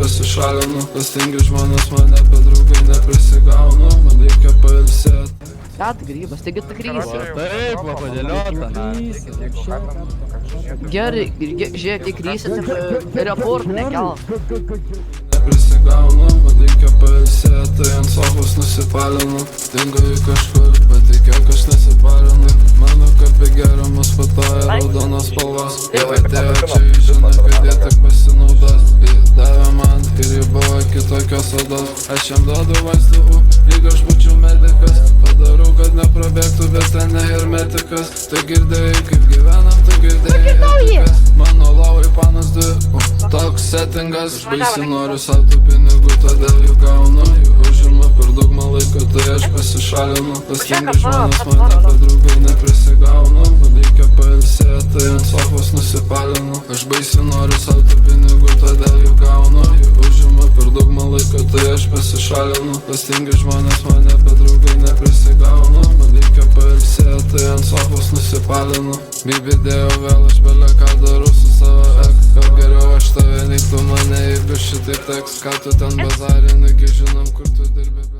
pasišalinu. Klastingi žmonės mane, bet draugai neprisigaunu. Man reikia pailsėt. Ką tai grybas, taigi tai krysė. Taip, padėliota. Gerai, žiūrėk, tai krysė, tai report nekel. Neprisigaunu, man reikia pailsėt, tai ant sofos nusipalinu. Dingo į kažkur, patikėk aš nesipalinu. Mano kapė geriamas patoja raudonos spalvos. Jie atėjo čia, žino, kad jie tik pasinaudos. Jie davė man ir jie buvo kitokios odos. Aš jam duodu vaistų, lyg aš būčiau medikas. Padarau, kad neprabėgtų, bet ten ne hermetikas. Tu girdėjai, kaip gyvenam, tu girdėjai etikas. Mano lovai panas 2, toks settingas. Aš baisiai noriu savo tų pinigų, todėl jų gaunu. Jų užima per daug man laiko, tai aš pasišalinu. Klastingi žmonės mane, bet draugai neprisigaunu. Man reikia pailsėt, tai ant sofos nusipalinu. Aš baisiai noriu savo tų pinigų, todėl jų gaunu. Jų užima per daug man laiko, tai aš pasišalinu. Klastingi žmonės mane, bet draugai neprisigaunu. Man reikia pailsėt, tai ant sofos nusipalinu. Bibidėjau vėl, aš belė ką darau su savo eks. Gal geriau aš tave, nei tu mane, jeigu šitaip teks. Ką tu ten bazarini, kai žinom, kur tu dirbi.